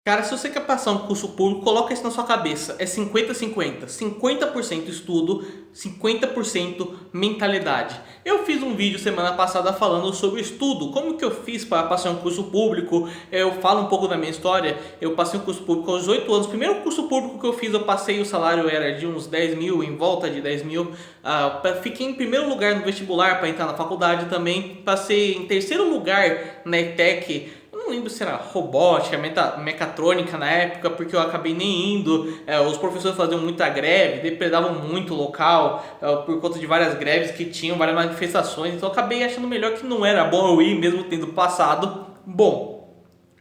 Cara, se você quer passar um curso público, coloca isso na sua cabeça. É 50-50. 50% estudo, 50% mentalidade. Eu fiz um vídeo semana passada falando sobre estudo. Como que eu fiz para passar um curso público. Eu falo um pouco da minha história. Eu passei um curso público aos 18 anos. O primeiro curso público que eu fiz, eu passei, o salário era de uns 10 mil, em volta de 10 mil. Fiquei em primeiro lugar no vestibular para entrar na faculdade também. Passei em terceiro lugar na ETEC. Eu não lembro se era robótica, mecatrônica na época, porque eu acabei nem indo. Os professores faziam muita greve, depredavam muito o local, por conta de várias greves que tinham, várias manifestações. Então eu acabei achando melhor que não era bom eu ir, mesmo tendo passado. Bom,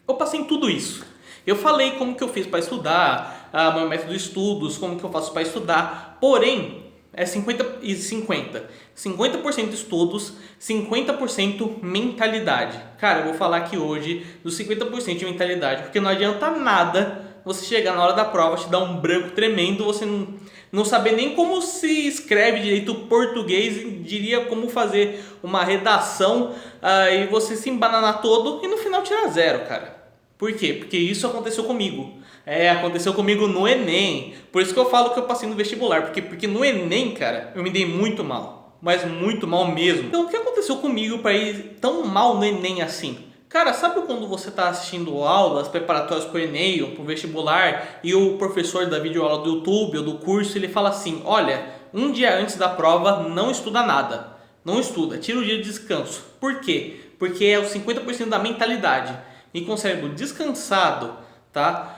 eu passei em tudo isso. Eu falei como que eu fiz para estudar, meu método de estudos, como que eu faço para estudar. Porém, é 50 e 50. 50% estudos, 50% mentalidade. Cara, eu vou falar aqui hoje dos 50% de mentalidade, porque não adianta nada você chegar na hora da prova, te dar um branco tremendo, você não saber nem como se escreve direito o português, diria como fazer uma redação, e você se embananar todo e no final tirar zero, cara. Por quê? Porque isso aconteceu comigo. Aconteceu comigo no Enem. Por isso que eu falo que eu passei no vestibular. Porque no Enem, cara, eu me dei muito mal. Mas muito mal mesmo. Então o que aconteceu comigo para ir tão mal no Enem assim? Cara, sabe quando você está assistindo aulas preparatórias para o Enem ou para o vestibular e o professor da videoaula do YouTube ou do curso, ele fala assim: olha, um dia antes da prova não estuda nada. Não estuda, tira o dia de descanso. Por quê? Porque é os 50% da mentalidade. E com o cérebro descansado, tá?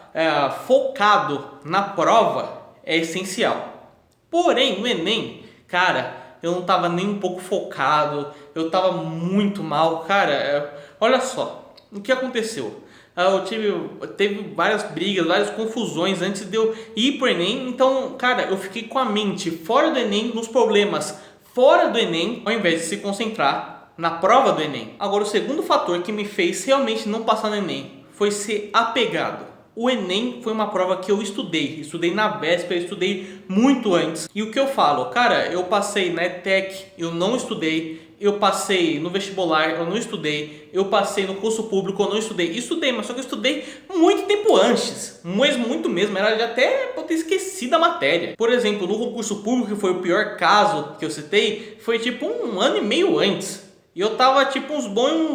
Focado na prova, é essencial. Porém, no Enem, cara, eu não estava nem um pouco focado, eu estava muito mal. Cara, olha só, o que aconteceu? Teve várias brigas, várias confusões antes de eu ir pro Enem. Então, cara, eu fiquei com a mente fora do Enem, nos problemas fora do Enem, ao invés de se concentrar na prova do Enem. Agora, o segundo fator que me fez realmente não passar no Enem foi ser apegado. O Enem foi uma prova que eu estudei na véspera, estudei muito antes. E o que eu falo? Cara, eu passei na ETEC, eu não estudei. Eu passei no vestibular, eu não estudei. Eu passei no curso público, eu não estudei. Estudei, mas só que eu estudei muito tempo antes. Muito mesmo. Era de até eu ter esquecido a matéria. Por exemplo, no concurso público, que foi o pior caso que eu citei, foi tipo 1 ano e meio antes. E eu tava tipo uns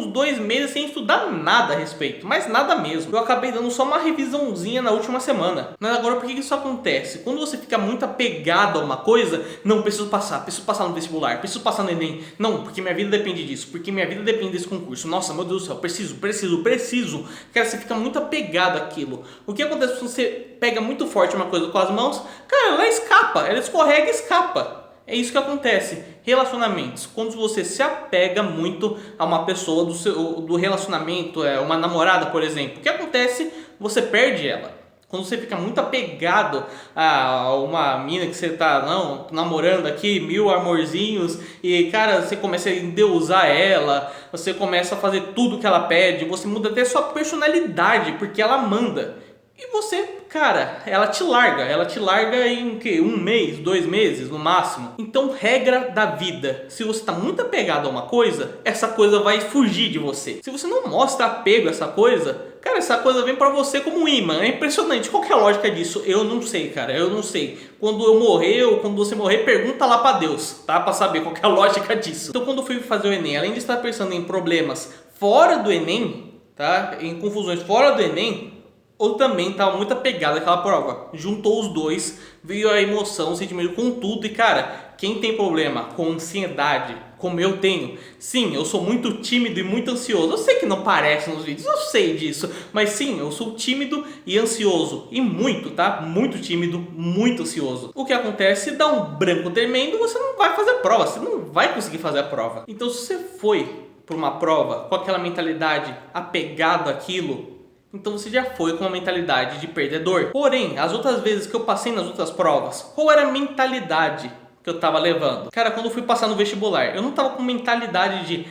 2 meses sem estudar nada a respeito, mas nada mesmo. Eu acabei dando só uma revisãozinha na última semana. Mas agora, por que isso acontece? Quando você fica muito apegado a uma coisa, não, preciso passar no vestibular, preciso passar no Enem. Não, porque minha vida depende disso, porque minha vida depende desse concurso. Nossa, meu Deus do céu, preciso. Cara, você fica muito apegado àquilo. O que acontece quando você pega muito forte uma coisa com as mãos? Cara, ela escapa, ela escorrega e escapa. É isso que acontece. Relacionamentos. Quando você se apega muito a uma pessoa do relacionamento, uma namorada, por exemplo, o que acontece? Você perde ela. Quando você fica muito apegado a uma mina que você tá namorando aqui, 1000 amorzinhos, e cara, você começa a endeusar ela, você começa a fazer tudo que ela pede, você muda até sua personalidade, porque ela manda. E você, cara, ela te larga em o quê? 1 mês, 2 meses no máximo. Então, regra da vida: se você está muito apegado a uma coisa, essa coisa vai fugir de você. Se você não mostra apego a essa coisa, cara, essa coisa vem pra você como um imã. É impressionante. Qual que é a lógica disso? Eu não sei, cara, eu não sei. Quando eu morrer ou quando você morrer, pergunta lá pra Deus, tá? Pra saber qual que é a lógica disso. Então, quando eu fui fazer o Enem, além de estar pensando em problemas fora do Enem, tá? Em confusões fora do Enem, ou também estava muito apegado àquela prova. Juntou os dois, veio a emoção, o sentimento com tudo. E cara, quem tem problema com ansiedade, como eu tenho, sim, eu sou muito tímido e muito ansioso. Eu sei que não parece nos vídeos, eu sei disso, mas sim, eu sou tímido e ansioso. E muito, tá? Muito tímido, muito ansioso. O que acontece? Dá um branco tremendo, você não vai fazer a prova, você não vai conseguir fazer a prova. Então, se você foi para uma prova com aquela mentalidade apegado àquilo, então você já foi com uma mentalidade de perdedor. Porém, as outras vezes que eu passei nas outras provas, qual era a mentalidade que eu tava levando? Cara, quando eu fui passar no vestibular, eu não tava com mentalidade de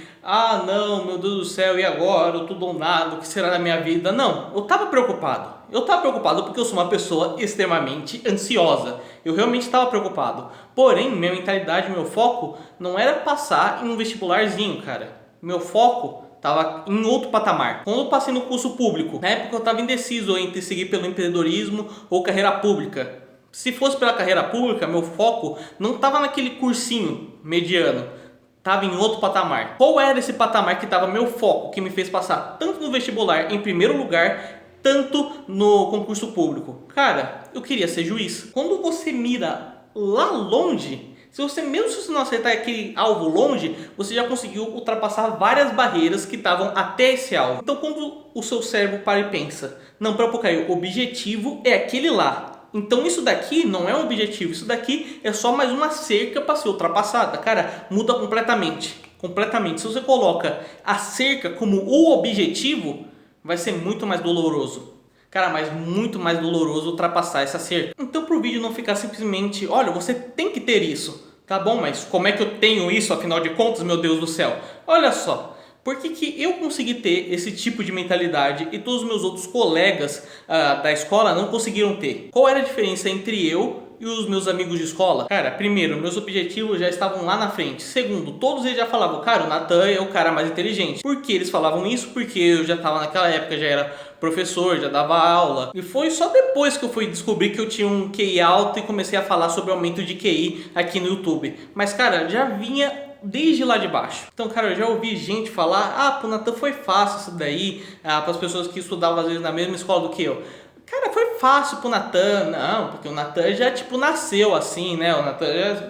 não, meu Deus do céu, e agora? Eu tudo ou nada, o que será da minha vida? Não, eu tava preocupado. Eu tava preocupado porque eu sou uma pessoa extremamente ansiosa. Eu realmente estava preocupado. Porém, minha mentalidade, meu foco não era passar em um vestibularzinho, cara. Meu foco Tava em outro patamar. Quando eu passei no curso público, na época eu estava indeciso entre seguir pelo empreendedorismo ou carreira pública. Se fosse pela carreira pública, meu foco não estava naquele cursinho mediano, estava em outro patamar. Qual era esse patamar que estava meu foco, que me fez passar tanto no vestibular em primeiro lugar, tanto no concurso público? Cara, eu queria ser juiz. Quando você mira lá longe, mesmo se você não acertar aquele alvo longe, você já conseguiu ultrapassar várias barreiras que estavam até esse alvo. Então quando o seu cérebro para e pensa, não, para Caio, o objetivo é aquele lá. Então isso daqui não é um objetivo, isso daqui é só mais uma cerca para ser ultrapassada. Cara, muda completamente. Completamente. Se você coloca a cerca como o objetivo, vai ser muito mais doloroso. Cara, mas muito mais doloroso ultrapassar essa cerca. Então pro vídeo não ficar simplesmente, olha, você tem que ter isso. Tá bom, mas como é que eu tenho isso afinal de contas, meu Deus do céu? Olha só, por que eu consegui ter esse tipo de mentalidade e todos os meus outros colegas da escola não conseguiram ter? Qual era a diferença entre eu e os meus amigos de escola? Cara, primeiro, meus objetivos já estavam lá na frente. Segundo, todos eles já falavam, cara, o Natan é o cara mais inteligente. Por que eles falavam isso? Porque eu já estava naquela época, já era professor, já dava aula. E foi só depois que eu fui descobrir que eu tinha um QI alto e comecei a falar sobre aumento de QI aqui no YouTube. Mas, cara, já vinha desde lá de baixo. Então, cara, eu já ouvi gente falar, pro Natan foi fácil isso daí, para as pessoas que estudavam às vezes na mesma escola do que eu. Cara, foi fácil pro Natan. Não, porque o Natan já, nasceu assim, né? O Natan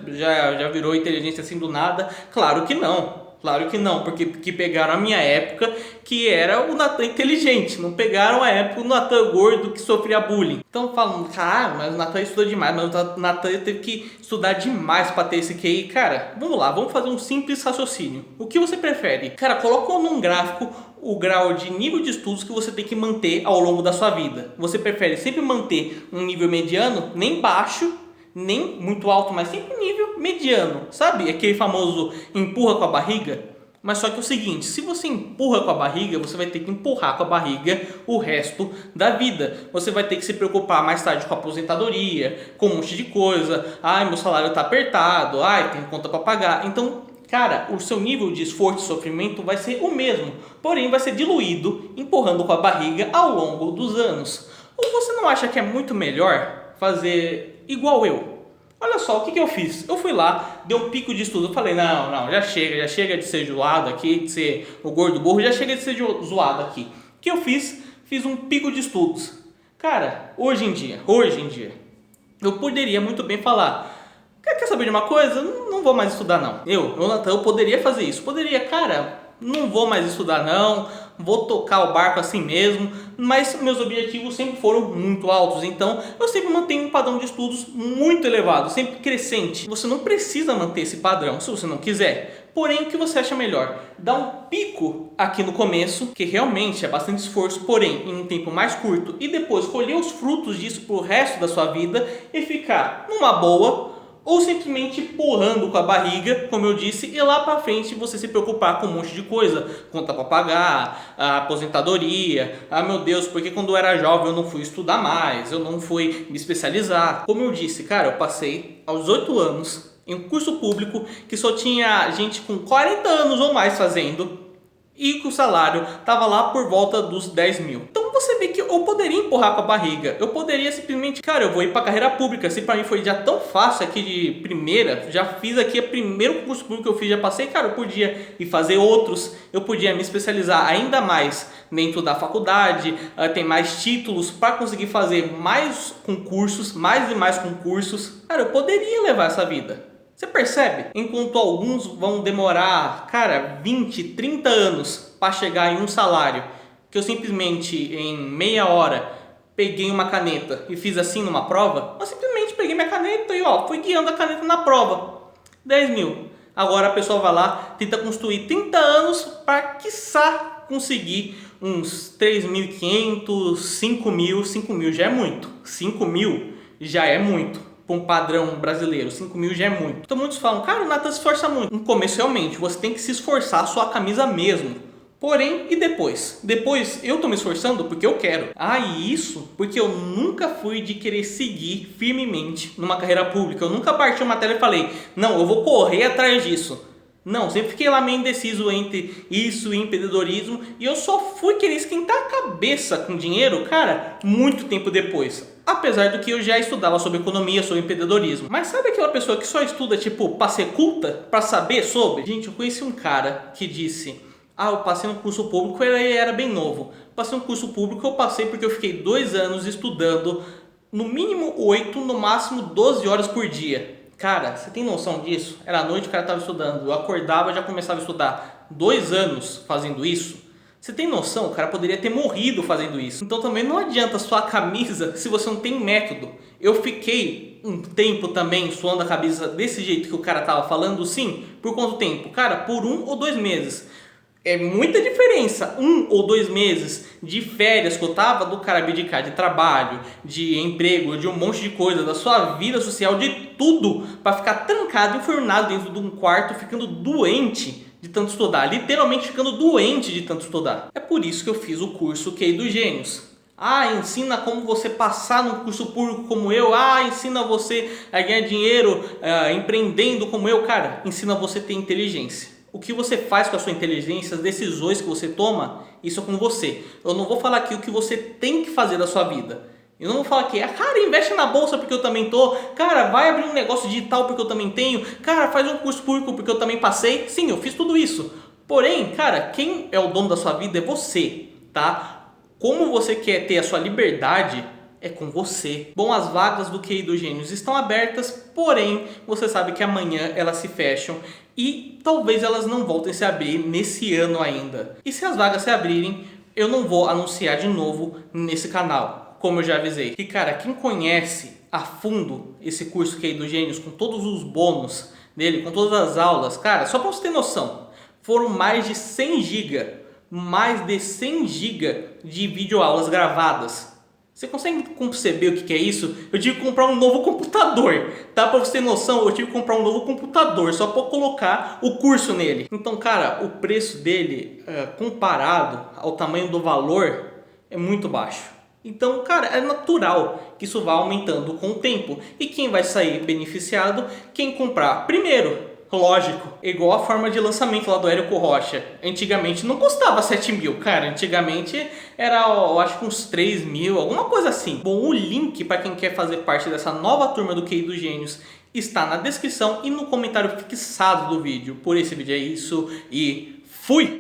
já virou inteligência assim do nada. Claro que não. Claro que não, porque pegaram a minha época, que era o Natan inteligente. Não pegaram a época do Natan gordo que sofria bullying. Então falam, cara, mas o Natan estudou demais, mas o Natan teve que estudar demais para ter esse QI. Cara, vamos lá, vamos fazer um simples raciocínio. O que você prefere? Cara, coloca num gráfico o grau de nível de estudos que você tem que manter ao longo da sua vida. Você prefere sempre manter um nível mediano, nem baixo, nem muito alto, mas sempre um nível mediano, sabe? Aquele famoso empurra com a barriga. Mas só que é o seguinte, se você empurra com a barriga, você vai ter que empurrar com a barriga o resto da vida. Você vai ter que se preocupar mais tarde com a aposentadoria, com um monte de coisa. Ai, meu salário tá apertado, ai, tem conta para pagar. Então, cara, o seu nível de esforço e sofrimento vai ser o mesmo, porém vai ser diluído empurrando com a barriga ao longo dos anos. Ou você não acha que é muito melhor fazer igual eu? Olha só, o que eu fiz? Eu fui lá, dei um pico de estudo, eu falei, não, já chega de ser zoado aqui, de ser o gordo burro, já chega de ser zoado aqui. O que eu fiz? Fiz um pico de estudos. Cara, hoje em dia, eu poderia muito bem falar, quer saber de uma coisa? Não vou mais estudar não. Eu poderia fazer isso, cara, não vou mais estudar não, vou tocar o barco assim mesmo, mas meus objetivos sempre foram muito altos, então eu sempre mantenho um padrão de estudos muito elevado, sempre crescente. Você não precisa manter esse padrão se você não quiser, porém o que você acha melhor? Dar um pico aqui no começo, que realmente é bastante esforço, porém em um tempo mais curto, e depois colher os frutos disso pro resto da sua vida e ficar numa boa, ou simplesmente empurrando com a barriga, como eu disse, e lá pra frente você se preocupar com um monte de coisa, conta pra pagar, a aposentadoria, meu Deus, porque quando eu era jovem eu não fui estudar mais, eu não fui me especializar. Como eu disse, cara, eu passei aos 18 anos em um curso público que só tinha gente com 40 anos ou mais fazendo, e que o salário estava lá por volta dos 10 mil. Então você vê que eu poderia empurrar com a barriga, eu poderia simplesmente, cara, eu vou ir para a carreira pública, se para mim foi já tão fácil aqui de primeira, já fiz aqui o primeiro curso público que eu fiz, já passei, cara, eu podia ir fazer outros, eu podia me especializar ainda mais dentro da faculdade, tem mais títulos para conseguir fazer mais concursos, mais e mais concursos, cara, eu poderia levar essa vida. Você percebe? Enquanto alguns vão demorar, cara, 20, 30 anos para chegar em um salário, que eu simplesmente em meia hora peguei uma caneta e fiz assim numa prova, eu simplesmente peguei minha caneta e fui guiando a caneta na prova. 10 mil. Agora a pessoa vai lá, tenta construir 30 anos para, quiçá, conseguir uns 3.500, 5 mil. 5 mil já é muito. 5 mil já é muito. Para um padrão brasileiro, 5 mil já é muito. Então muitos falam, cara, o Natan se esforça muito. No começo realmente, você tem que se esforçar a sua camisa mesmo. Porém, e depois? Depois eu tô me esforçando porque eu quero. E isso porque eu nunca fui de querer seguir firmemente numa carreira pública. Eu nunca parti uma tela e falei, não, eu vou correr atrás disso. Não, sempre fiquei lá meio indeciso entre isso e empreendedorismo e eu só fui querer esquentar a cabeça com dinheiro, cara, muito tempo depois. Apesar do que eu já estudava sobre economia, sobre empreendedorismo. Mas sabe aquela pessoa que só estuda, tipo, pra ser culta? Pra saber sobre? Gente, eu conheci um cara que disse: eu passei no curso público, ele era bem novo. Passei no curso público, eu passei porque eu fiquei 2 anos estudando, no mínimo 8, no máximo 12 horas por dia. Cara, você tem noção disso? Era à noite, o cara estava estudando. Eu acordava e já começava a estudar. 2 anos fazendo isso? Você tem noção? O cara poderia ter morrido fazendo isso. Então também não adianta suar a camisa se você não tem método. Eu fiquei um tempo também suando a cabeça desse jeito que o cara estava falando, sim. Por quanto tempo? Cara, por 1 ou 2 meses. É muita diferença, 1 ou 2 meses de férias que eu tava do cara abdicar de trabalho, de emprego, de um monte de coisa, da sua vida social, de tudo, para ficar trancado, enfurnado dentro de um quarto, ficando doente de tanto estudar, literalmente ficando doente de tanto estudar. É por isso que eu fiz o curso QI dos Gênios. Ensina como você passar num curso público como eu. Ensina você a ganhar dinheiro empreendendo como eu. Cara, ensina você a ter inteligência. O que você faz com a sua inteligência, as decisões que você toma, isso é com você. Eu não vou falar aqui o que você tem que fazer da sua vida. Eu não vou falar aqui, cara, investe na bolsa porque eu também tô. Cara, vai abrir um negócio digital porque eu também tenho. Cara, faz um curso público porque eu também passei. Sim, eu fiz tudo isso. Porém, cara, quem é o dono da sua vida é você, tá? Como você quer ter a sua liberdade é com você. Bom, as vagas do QI dos Gênios estão abertas, porém, você sabe que amanhã elas se fecham e talvez elas não voltem a se abrir nesse ano ainda. E se as vagas se abrirem, eu não vou anunciar de novo nesse canal, como eu já avisei. E cara, quem conhece a fundo esse curso QI dos Gênios, com todos os bônus dele, com todas as aulas, cara, só para você ter noção, foram mais de 100 GB, mais de 100 GB de videoaulas gravadas. Você consegue conceber o que é isso? Eu tive que comprar um novo computador, tá? Pra você ter noção, eu tive que comprar um novo computador só para colocar o curso nele. Então, cara, o preço dele, comparado ao tamanho do valor, é muito baixo. Então, cara, é natural que isso vá aumentando com o tempo. E quem vai sair beneficiado? Quem comprar primeiro. Lógico, igual a forma de lançamento lá do Érico Rocha. Antigamente não custava 7 mil, cara. Antigamente era, eu acho que uns 3 mil, alguma coisa assim. Bom, o link para quem quer fazer parte dessa nova turma do QI dos Gênios está na descrição e no comentário fixado do vídeo. Por esse vídeo é isso e fui!